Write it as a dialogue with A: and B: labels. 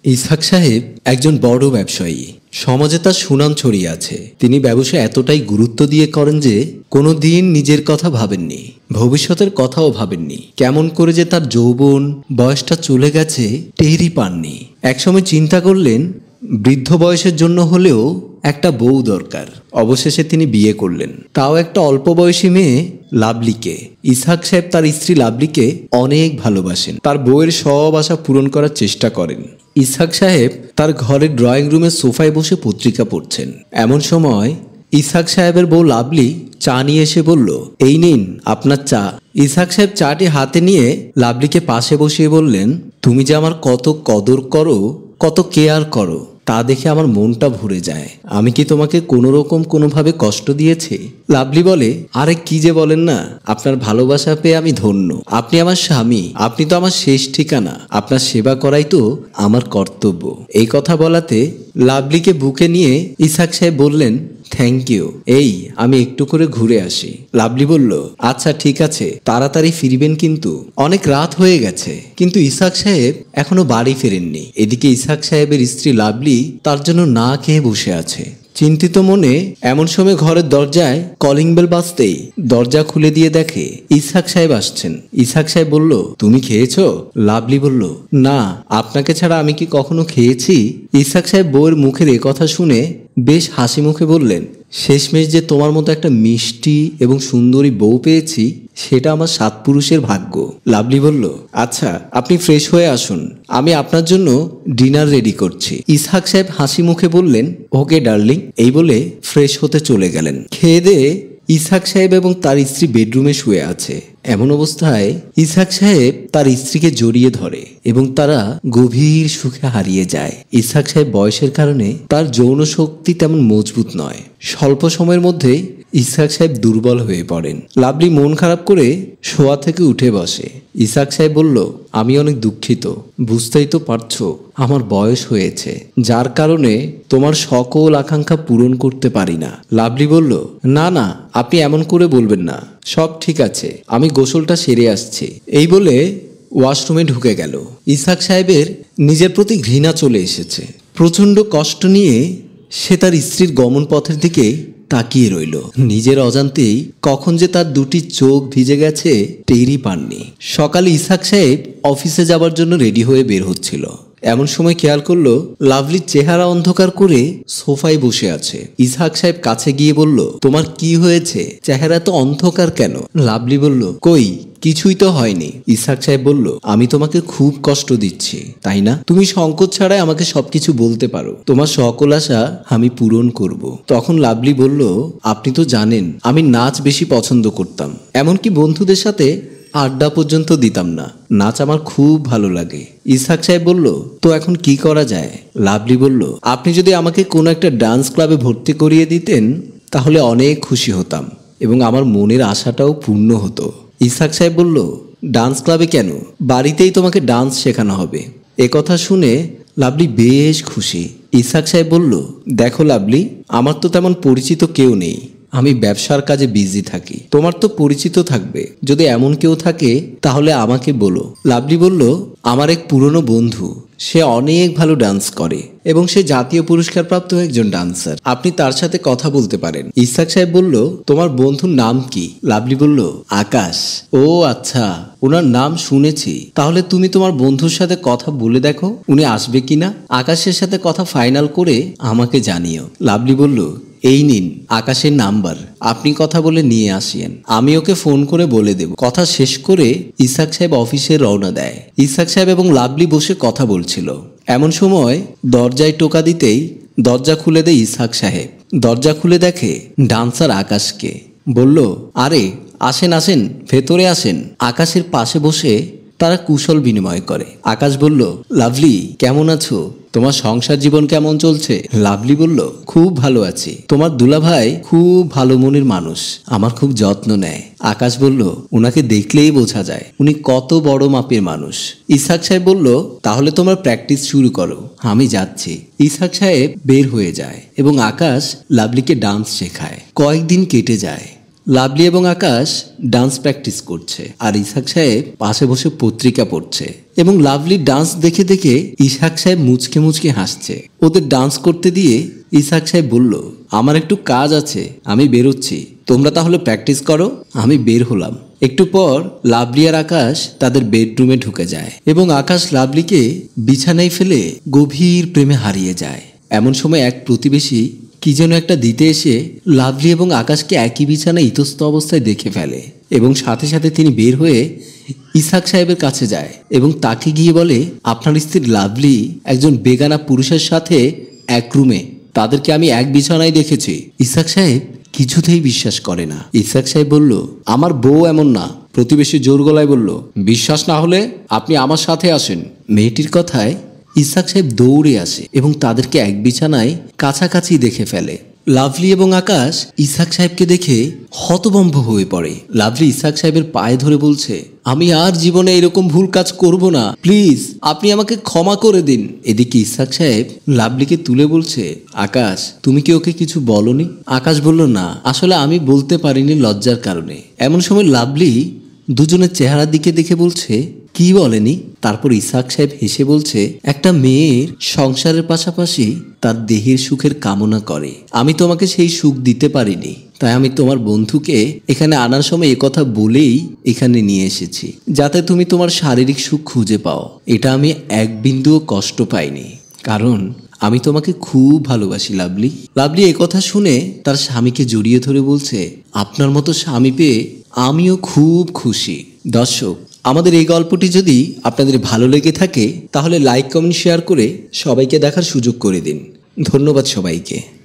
A: ইসহাক সাহেব একজন বড় ব্যবসায়ী। সমাজে তার সুনাম ছড়িয়ে আছে। তিনি ব্যবসা এতটাই গুরুত্ব দিয়ে করেন যে কোনো দিন নিজের কথা ভাবেননি, ভবিষ্যতের কথাও ভাবেননি। কেমন করে যে তার যৌবন বয়সটা চলে গেছে টেরই পাননি। একসময় চিন্তা করলেন বৃদ্ধ বয়সের জন্য হলেও একটা বউ দরকার। অবশেষে তিনি বিয়ে করলেন, তাও একটা অল্প বয়সী মেয়ে লাভলিকে। ইসহাক সাহেব তার স্ত্রী লাভলিকে অনেক ভালোবাসেন, তার বউয়ের সব আশা পূরণ করার চেষ্টা করেন। ইসহাক সাহেব তার ঘরের ড্রয়িং রুমের সোফায় বসে পত্রিকা পড়ছেন। এমন সময় ইসহাক সাহেবের বউ লাভলি চা নিয়ে এসে বলল, এই নিন আপনার চা। ইসহাক সাহেব চাটি হাতে নিয়ে লাভলিকে পাশে বসিয়ে বললেন, তুমি যে আমার কত কদর করো, কত কেয়ার করো, তা দেখে আমার মনটা ভরে যায়। আমি কি তোমাকে কোনো রকম কোনোভাবে কষ্ট দিয়েছি? লাভলি বলে, আরে কি যে বলেন না, আপনার ভালোবাসা পেয়ে আমি ধন্য। আপনি আমার স্বামী, আপনি তো আমার শেষ ঠিকানা। আপনার সেবা করাই তো আমার কর্তব্য। এই কথা বলাতে লাভলিকে বুকে নিয়ে ইসহাক সাহেব বললেন, থ্যাংক ইউ, এই আমি একটু করে ঘুরে আসি। লাভলি বলল, আচ্ছা ঠিক আছে, তাড়াতাড়ি ফিরবেন কিন্তু, অনেক রাত হয়ে গেছে। কিন্তু ইসহাক সাহেব এখনো বাড়ি ফেরেননি। এদিকে ইসহাক সাহেবের স্ত্রী লাভলি তার জন্য না খেয়ে বসে আছে চিন্তিত মনে। এমন সময় ঘরের দরজায় কলিং বেল বাজতেই দরজা খুলে দিয়ে দেখে ইসহাক সাহেব আসছেন। ইসহাক সাহেব বলল, তুমি খেয়েছো? লাভলি বলল, না, আপনাকে ছাড়া আমি কি কখনো খেয়েছি? ইসহাক সাহেব বউয়ের মুখের এ কথা শুনে বেশ হাসি মুখে বললেন, শেষমেশ যে তোমার মতো একটা মিষ্টি এবং সুন্দরী বউ পেয়েছি, সেটা আমার 7 পুরুষের ভাগ্য। লাভলি বলল, আচ্ছা আপনি ফ্রেশ হয়ে আসুন, আমি আপনার জন্য ডিনার রেডি করছি। ইসহাক সাহেব হাসি মুখে বললেন, ওকে ডার্লিং। এই বলে ফ্রেশ হতে চলে গেলেন। খেয়ে দিয়ে ইসহাক সাহেব এবং তার স্ত্রী বেডরুমে শুয়ে আছে। এমন অবস্থায় ইসহাক সাহেব তার স্ত্রীকে জড়িয়ে ধরে এবং তারা গভীর সুখে হারিয়ে যায়। ইসহাক সাহেব বয়সের কারণে তার যৌন শক্তি তেমন মজবুত নয়। স্বল্প সময়ের মধ্যে ইসহাক সাহেব দুর্বল হয়ে পড়েন। লাভলি মন খারাপ করে শোয়া থেকে উঠে বসে। ইসহাক সাহেব বলল, আমি অনেক দুঃখিত, বুঝতেই তো পারছো আমার বয়স হয়েছে, যার কারণে তোমার সকল আকাঙ্ক্ষা পূরণ করতে পারি না। লাভলি বলল, না না, আপনি এমন করে বলবেন না, সব ঠিক আছে, আমি গোসলটা সেরে আসছি। এই বলে ওয়াশরুমে ঢুকে গেল। ইসহাক সাহেবের নিজের প্রতি ঘৃণা চলে এসেছে। প্রচণ্ড কষ্ট নিয়ে সে তার স্ত্রীর গমন পথের দিকে তাকিয়ে রইল। নিজের অজান্তেই কখন যে তার দুটি চোখ ভিজে গেছে টেরই পাননি। সকালে ইসহাক সাহেব অফিসে যাবার জন্য রেডি হয়ে বের হচ্ছিল। এমন সময় খেয়াল করলো লাভলির চেহারা অন্ধকার করে সোফায় বসে আছে। ইসহাক সাহেব কাছে গিয়ে বলল, তোমার কি হয়েছে? চেহারা তো অন্ধকার কেন? লাভলি বলল, কই কিছুই তো হয়নি। ইসহাক সাহেব বলল, আমি তোমাকে খুব কষ্ট দিচ্ছি তাই না? তুমি সংকোচ ছাড়াই আমাকে সবকিছু বলতে পারো, তোমার সকল আশা আমি পূরণ করব। তখন লাভলি বলল, আপনি তো জানেন আমি নাচ বেশি পছন্দ করতাম, এমনকি বন্ধুদের সাথে আড্ডা পর্যন্ত দিতাম না। নাচ আমার খুব ভালো লাগে। ইসহাক সাহেব বলল, তো এখন কি করা যায়? লাভলি বলল, আপনি যদি আমাকে কোনো একটা ডান্স ক্লাবে ভর্তি করিয়ে দিতেন তাহলে অনেক খুশি হতাম এবং আমার মনের আশাটাও পূর্ণ হতো। ইসহাক সাহেব বলল, ডান্স ক্লাবে কেন, বাড়িতেই তোমাকে ডান্স শেখানো হবে। একথা শুনে লাভলি বেশ খুশি। ইসহাক সাহেব বলল, দেখো লাভলি, আমার তো তেমন পরিচিত কেউ নেই, আমি ব্যবসার কাজে বিজি থাকি। তোমার তো পরিচিত থাকবে, যদি এমন কেউ থাকে তাহলে আমাকে বলো। লাভলি বলল, আমার এক পুরনো বন্ধু, সে অনেক ভালো ডান্স করে এবং সে জাতীয় পুরস্কার প্রাপ্ত একজন ডান্সার, আপনি তার সাথে কথা বলতে পারেন। ইসহাক সাহেব বলল, তোমার বন্ধুর নাম কি? লাভলি বলল, আকাশ। ও আচ্ছা, ওনার নাম শুনেছি। তাহলে তুমি তোমার বন্ধুর সাথে কথা বলে দেখো উনি আসবে কিনা। আকাশের সাথে কথা ফাইনাল করে আমাকে জানিও। লাভলি বলল, এই নিন আকাশের নাম্বার, আপনি কথা বলে নিয়ে আসেন, আমি ওকে ফোন করে বলে দেব। কথা শেষ করে ইসহাক সাহেব অফিসে রওনা দেয়। ইসহাক সাহেব এবং লাভলি বসে কথা বলছিল। এমন সময় দরজায় টোকা দিতেই দরজা খুলে দেয় ইসহাক সাহেব। দরজা খুলে দেখে ডান্সার আকাশকে। বলল, আরে আসেন আসেন, ভেতরে আসেন। আকাশের পাশে বসে তারা কুশল বিনিময় করে। আকাশ বলল, লাভলি কেমন আছো? তোমার সংসার জীবন কেমন চলছে? লাভলি বলল, খুব ভালো আছি, তোমার দুলাভাই খুব ভালো মনের মানুষ, আমার খুব যত্ন নেয়। আকাশ বলল, উনাকে দেখলেই বোঝা যায় উনি কত বড় মাপের মানুষ। ইসহাক সাহেব বলল, তাহলে তোমার প্র্যাকটিস শুরু করো, আমি যাচ্ছি। ইসহাক সাহেব বের হয়ে যায় এবং আকাশ লাভলিকে ডান্স শেখায়। কয়েকদিন কেটে যায়। লাভলি এবং আকাশ ডান্স প্র্যাকটিস করছে আর ইসহাক সাহেব পাশে বসে পত্রিকা পড়ছে এবং লাভলি ডান্স দেখে দেখে ইসহাক সাহেব মুচকে মুচকে হাসছে। ওদের ডান্স করতে দিয়ে ইসহাক সাহেব বলল, আমার একটু কাজ আছে, আমি বেরোচ্ছি, তোমরা তাহলে প্র্যাকটিস করো। আমি বের হলাম। একটু পর লাভলি আর আকাশ তাদের বেডরুমে ঢুকে যায় এবং আকাশ লাভলিকে বিছানায় ফেলে গভীর প্রেমে হারিয়ে যায়। এমন সময় এক প্রতিবেশী কি যেন একটা দিতে এসে লাভলি এবং আকাশকে একই বিছানায় ইতস্ত অবস্থায় দেখে ফেলে এবং সাথে সাথে তিনি বের হয়ে ইসহাক সাহেবের কাছে যায় এবং তাকে গিয়ে বলে, আপনার স্ত্রী লাভলি একজন বেগানা পুরুষের সাথে এক রুমে, তাদেরকে আমি এক বিছানায় দেখেছি। ইসহাক সাহেব কিছুতেই বিশ্বাস করে না। ইসহাক সাহেব বলল, আমার বউ এমন না। প্রতিবেশী জোর গলায় বলল, বিশ্বাস না হলে আপনি আমার সাথে আসেন। মেয়েটির কথায় ইসহাক সাহেব দৌড়ে আসে এবং তাদেরকে এক বিছানায় কাছাকাছি দেখে ফেলে। লাভলি এবং আকাশ ইসহাক সাহেবকে দেখে হতভম্ব হয়ে পড়ে। লাভলি ইসহাক সাহেবের পায়ে ধরে বলছে, আমি আর জীবনে এরকম ভুল কাজ করব না, প্লিজ আপনি আমাকে ক্ষমা করে দিন। এদিকে ইসহাক সাহেব লাভলিকে তুলে বলছে, আকাশ তুমি কি ওকে কিছু বলনি? আকাশ বলল, না আসলে আমি বলতে পারিনি লজ্জার কারণে। এমন সময় লাভলি দুজনের চেহারার দিকে দেখে বলছে, কি বলেনি? তারপর ইসহাক সাহেব হেসে বলছে, একটা মেয়ের সংসারের পাশাপাশি তার দেহের সুখের কামনা করে। আমি তোমাকে সেই সুখ দিতে পারিনি, তাই আমি তোমার বন্ধুকে এখানে আনার সময় একথা বলেই এখানে নিয়ে এসেছি, যাতে তুমি তোমার শারীরিক সুখ খুঁজে পাও। এটা আমি এক বিন্দুও কষ্ট পাইনি, কারণ আমি তোমাকে খুব ভালোবাসি লাভলি। লাভলি একথা শুনে তার স্বামীকে জড়িয়ে ধরে বলছে, আপনার মতো স্বামী পেয়ে আমিও খুব খুশি। দর্শক, আমাদের এই গল্পটি যদি আপনাদের ভালো লেগে থাকে তাহলে লাইক, কমেন্ট, শেয়ার করে সবাইকে দেখার সুযোগ করে দিন। ধন্যবাদ সবাইকে।